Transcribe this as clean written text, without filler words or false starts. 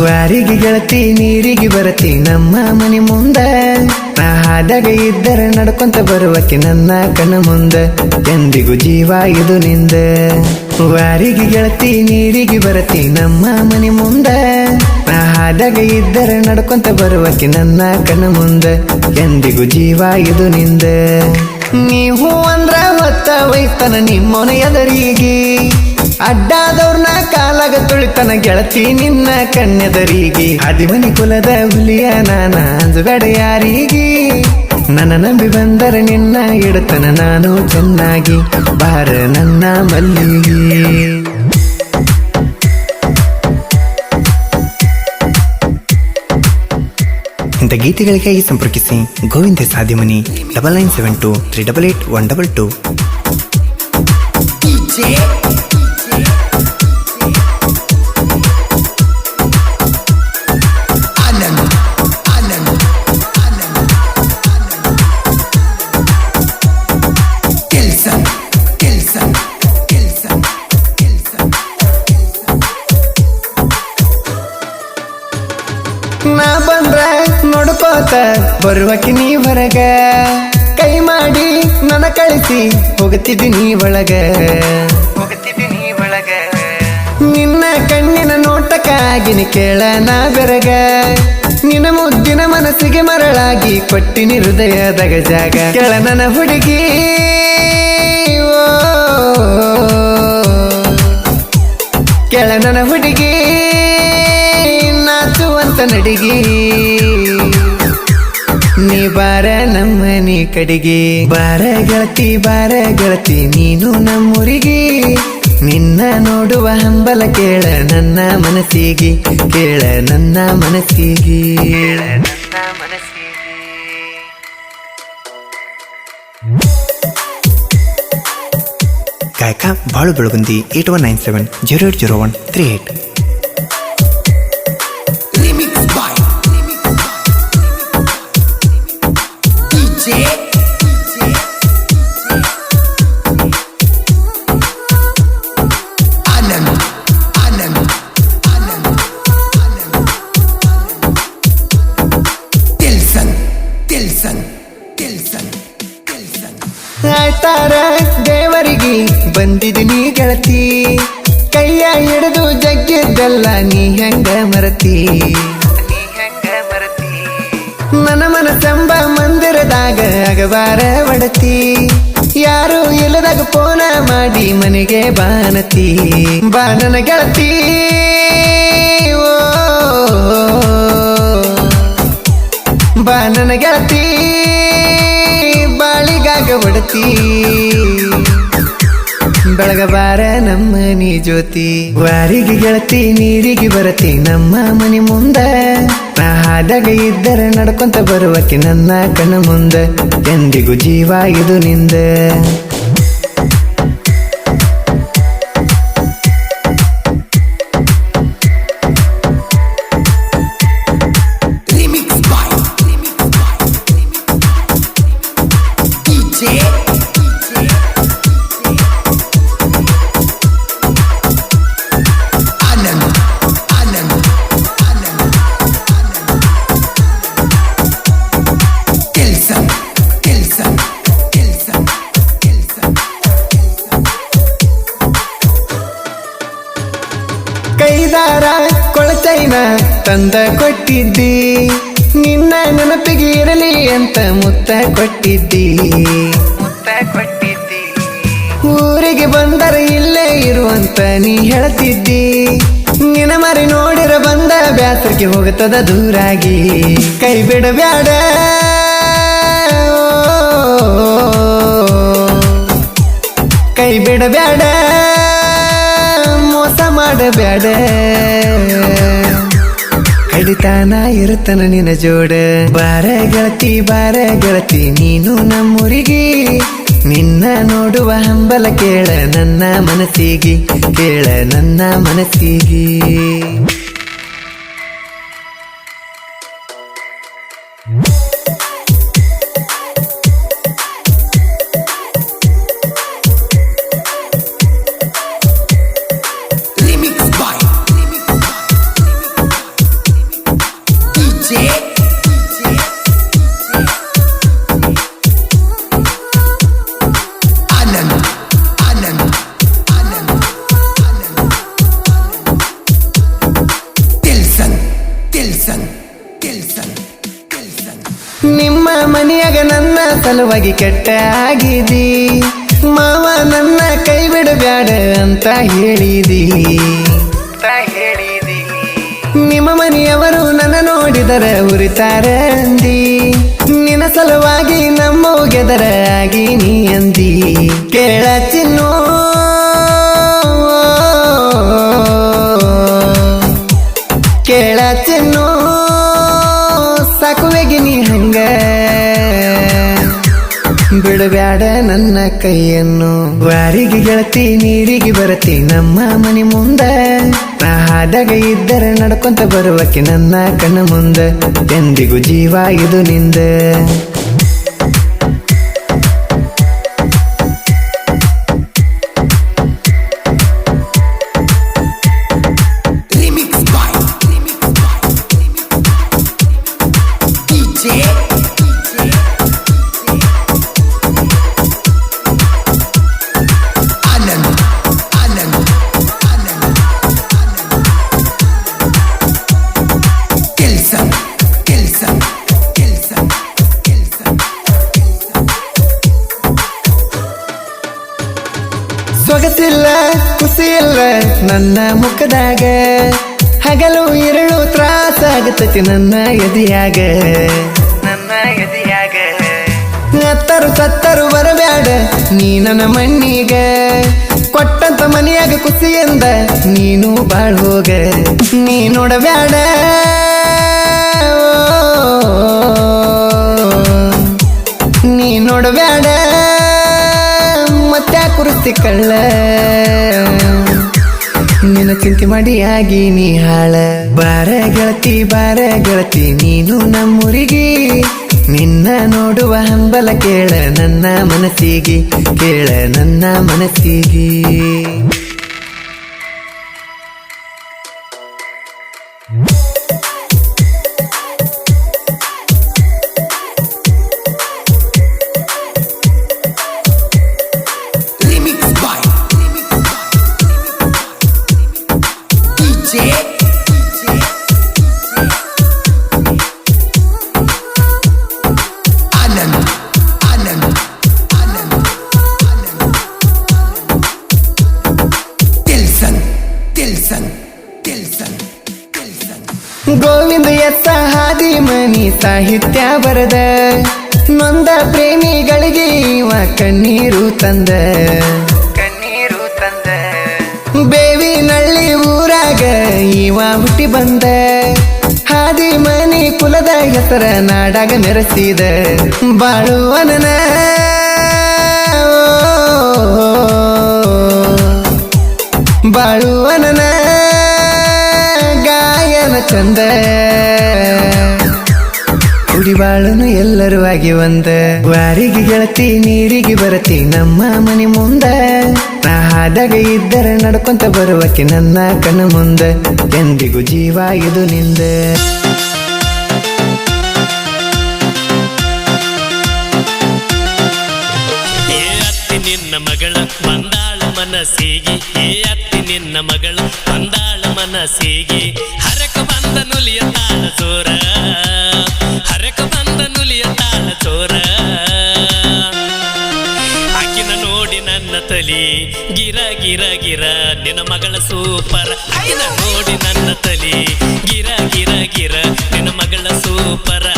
ವಾರಿಗೆ ಗೆಳತಿ ನೀರಿಗೆ ಬರತಿ ನಮ್ಮ ಮನೆ ಮುಂದ ನಾ ಹಾದಾಗ ಇದ್ದರೆ ನಡ್ಕೊಂತ ಬರುವಕ್ಕೆ ನನ್ನ ಕಣ್ಣ ಮುಂದ ಎಂದಿಗೂ ಜೀವ ಇದು ನಿಂದ ವಾರಿಗೆ ಗೆಳತಿ ನೀರಿಗೆ ಬರತಿ ನಮ್ಮ ಮನೆ ಮುಂದ ನಾ ಹಾದಾಗ ಇದ್ದರೆ ನಡ್ಕೊಂತ ಬರುವಕ್ಕೆ ನನ್ನ ಕಣ್ಣ ಮುಂದ ಎಂದಿಗೂ ಜೀವ ಇದು ನಿಂದ ನೀವು ಅಂದ್ರ ಹೊತ್ತ ವೈತನ ನಿಮ್ಮನ ಎದರಿಗೆ ಅಡ್ಡಾದವ್ರನ್ನ ಕಾಲಾಗ ತುಳಿತನ ಗೆಳತಿ ನಿನ್ನ ಕಣ್ಣೆದರಿಗೆ ಆದಿಮನಿ ಕುಲದ ಹುಲಿಯ ನಾನ ಅಂಜಬೇಡ ಯಾರಿಗೆ ನನ್ನ ನಂಬಿ ಬಂದರೆ ನಿನ್ನ ಇಡತನ ನಾನು ಚೆನ್ನಾಗಿ ಬಾರ ನನ್ನ ಮಲ್ಲಿಗೆ ಇಂಥ ಗೀತೆಗಳಿಗಾಗಿ ಸಂಪರ್ಕಿಸಿ ಗೋವಿಂದ ಸಾದಿಮನಿ 9972388122 ನಾ ಬಂದ್ರ ನೋಡ್ಕೋತ ಬರುವಕ್ಕೆ ನೀ ಹೊರಗ ಕೈ ಮಾಡಿ ನನ್ನ ಕಳಿಸಿ ಹೋಗುತ್ತಿದ್ದೀನಿ ಒಳಗ ನಿನ್ನ ಕಣ್ಣಿನ ನೋಟಕ್ಕಾಗಿನಿ ಕೇಳ ನಾ ಬೆರಗ ನಿನ್ನ ಮುದ್ದಿನ ಮನಸ್ಸಿಗೆ ಮರಳಾಗಿ ಕೊಟ್ಟಿನಿ ಹೃದಯದಾಗ ಜಾಗ ಕೇಳ ನನ್ನ ಹುಡುಗಿ ಕೇಳ ನನ್ನ ಹುಡುಗಿ ನಾಚುವಂತ ನಡಿಗಿ ನೀ ಬಾರ ನಮ್ಮನಿ ಕಡಿಗೆ ಬಾರ ಗೆಳತಿ ನೀನು ನಮ್ಮೂರಿಗೆ ನಿನ್ನ ನೋಡುವ ಹಂಬಲ ಕೇಳ ನನ್ನ ಮನಸ್ಸಿಗೆ ಕೇಳ ನನ್ನ ಮನಸ್ಸಿಗೆ ಗಾಯಕ ಬಾಳು ಬೆಳಗುಂದಿ 8197080138 ಆಯ್ತಾರ ದೇವರಿಗೆ ಬಂದಿದ್ದೀನಿ ಗೆಳತಿ ಕೈಯ ಹಿಡಿದು ಜಗ್ಗಿದ್ದಲ್ಲ ನೀ ಹೆಂಗ ಮರತಿ ನನ್ನ ಮನಸೆಂಬ ಮಂದಿರದಾಗ ಅಗಬಾರ ಒಡತಿ ಯಾರು ಇಲ್ಲದಾಗ ಫೋನ ಮಾಡಿ ಮನೆಗೆ ಬಾನತಿ ಬಾ ನನ್ನ ಗೆಳತಿ ಬಾ ನನ್ನ ಗೆಳತಿ ಬಾಳಿಗಾಗ ಒಡತಿ ಬೆಳಗಬಾರ ನಮ್ಮ ನೀ ಜ್ಯೋತಿ ವಾರಿಗೆ ಗೆಳತಿ ನೀರಿಗೆ ಬರತಿ ನಮ್ಮ ಮನೆ ಮುಂದ ನಾ ಹಾದಾಗ ಇದ್ದರೆ ನಡ್ಕೊಂತ ಬರುವಕ್ಕೆ ನನ್ನ ಕಣ್ಣ ಮುಂದ ಎಂದಿಗೂ ಜೀವ ಇದು ನಿಂದ ಕೈದಾರ ಕೊಳಚೈನ ತಂದ ಕೊಟ್ಟಿದ್ದಿ ನಿನ್ನ ನೆನಪಿಗೆ ಇರಲಿ ಅಂತ ಮುತ್ತ ಕೊಟ್ಟಿದ್ದಿ ಊರಿಗೆ ಬಂದರೆ ಇಲ್ಲೇ ಇರುವಂತ ನೀ ಹೇಳ್ತಿದ್ದಿ ನಿನ್ನ ಮರಿ ನೋಡಿರ ಬಂದ ಬ್ಯಾಸರಿಗೆ ಹೋಗುತ್ತದ ದೂರಾಗಿ ಕೈ ಬಿಡಬ್ಯಾಡ ಕೈ ಬಿಡಬ್ಯಾಡ ಮೋಸ ಮಾಡಬ್ಯಾಡ ಕಡಿತಾನ ಇರುತ್ತನ ನಿನ್ನ ಜೋಡ ಬಾರ ಗೆಳತಿ ನೀನು ನಮ್ಮೂರಿಗೆ ನಿನ್ನ ನೋಡುವ ಹಂಬಲ ಕೇಳ ನನ್ನ ಮನಸ್ಸಿಗೆ ಕೇಳ ನನ್ನ ಮನಸ್ಸಿಗೆ ನಿಮ್ಮ ಮನೆಯಾಗ ನನ್ನ ಸಲುವಾಗಿ ಕೆಟ್ಟ ಆಗಿದಿ ಮಾವ ನನ್ನ ಕೈ ಬಿಡಬ್ಯಾಡ ಅಂತ ಹೇಳಿದಿ ನಿಮ್ಮ ಮನೆಯವರು ನನ್ನ ನೋಡಿದರ ಉರಿತಾರ ಅಂದಿ ನಿನ್ನ ಸಲುವಾಗಿ ನಮ್ಮ ಗೆದರ ಆಗಿ ನೀ ಅಂದಿ ಕೇಳ ಚಿನ್ನು ಕೇಳ ಚಿನ್ನು ಸಾಕುವೆಗಿ ನೀ ಹಂಗ ಬಿಡಬ್ಯಾಡ ನನ್ನ ಕೈಯನ್ನು ವಾರಿಗೆ ಗೆಳತಿ ನೀರಿಗೆ ಬರತಿ ನಮ್ಮ ಮನೆ ಮುಂದ ನಾ ಹಾದಾಗ ಇದ್ದರೆ ನಡ್ಕೊಂತ ಬರುವಕ್ಕೆ ನನ್ನ ಕಣ್ಣ ಮುಂದ ಎಂದಿಗೂ ಜೀವ ಇದು ನಿಂದ ಸೊಗಸಿಲ್ಲ ಖುಷಿಯಿಲ್ಲ ನನ್ನ ಮುಖದಾಗ ಹಗಲು ಇರಳು ತ್ರಾಸಾಗತೈತಿ ನನ್ನ ಎದಿಯಾಗ ಅತ್ತರು ಸತ್ತರು ಬರಬ್ಯಾಡ ನೀ ನನ್ನ ಮಣ್ಣಿಗ ಕೊಟ್ಟಂತ ಮನೆಯಾಗ ಖುಷಿಯಿಂದ ನೀನು ಬಾಳ್ ಹೋಗ ನೀ ನೋಡಬ್ಯಾಡ ನೀ ನೋಡಬ್ಯಾಡ ಮತ್ತೆ ಕುರುಸ್ತಿ ಕಳ್ಳ ನಿನ್ನ ಚಿಂತೆ ಮಾಡಿ ಆಗಿ ನೀ ಹಾಳ ಬಾರ ಗೆಳತಿ ನೀನು ನಮ್ಮೂರಿಗೆ ನಿನ್ನ ನೋಡುವ ಹಂಬಲ ಕೇಳ ನನ್ನ ಮನಸ್ಸಿಗೆ ಕೇಳ ನನ್ನ ಮನಸ್ಸಿಗೆ ಗೋವಿಂದ ಎತ್ತ ಹಾದಿ ಮನಿ ಸಾಹಿತ್ಯ ಬರದ ನೊಂದ ಪ್ರೇಮಿಗಳಿಗೆ ಇವ ಕಣ್ಣೀರು ತಂದ ಬೇವಿನಳ್ಳಿ ಊರಾಗ ಇವ ಹುಟ್ಟಿ ಬಂದ ಹಾದಿ ಮನಿ ಕುಲದ ಹೆಸರ ನಾಡಾಗ ಮೆರೆಸಿದ ಬಾಳುವನನ ಬಾಳುವನನ ಗಾಯನ ಚಂದ ಕುಡಿಬಾಳನು ಎಲ್ಲರೂ ಆಗಿ ಒಂದ ವಾರಿಗೆ ಗೆಳತಿ ನೀರಿಗೆ ಬರತಿ ನಮ್ಮ ಮನೆ ಮುಂದ ನಾ ಹಾದಾಗ ಇದ್ದರೆ ನಡ್ಕೊಂತ ಬರುವಕ್ಕೆ ನನ್ನ ಕಣ್ಣ ಮುಂದ ಎಂದಿಗೂ ಜೀವ ಇದು ನಿಂದ ನಿನ್ನ ಮಗಳ ಬಂದಾಳ ಮನಸ್ಸಿಗೆ ಅತ್ತಿ ನಿನ್ನ ಮಗಳು ಬಂದಾಳ ಮನಸ್ಸಿಗೆ ಹರಕ ಬಂದ ನುಲಿಯ ತಾಳ ಚೋರ ಹರಕ ಬಂದ ನುಲಿಯ ತಾಳ ಚೋರ ಆಕಿನ ನೋಡಿ ನನ್ನ ತಲಿ ಗಿರ ಗಿರ ಗಿರ ನಿನ್ನ ಮಗಳ ಸೂಪರ್ ಆಕಿನ ನೋಡಿ ನನ್ನ ತಲಿ ಗಿರ ಗಿರ ಗಿರ ನಿನ್ನ ಮಗಳ ಸೂಪರ್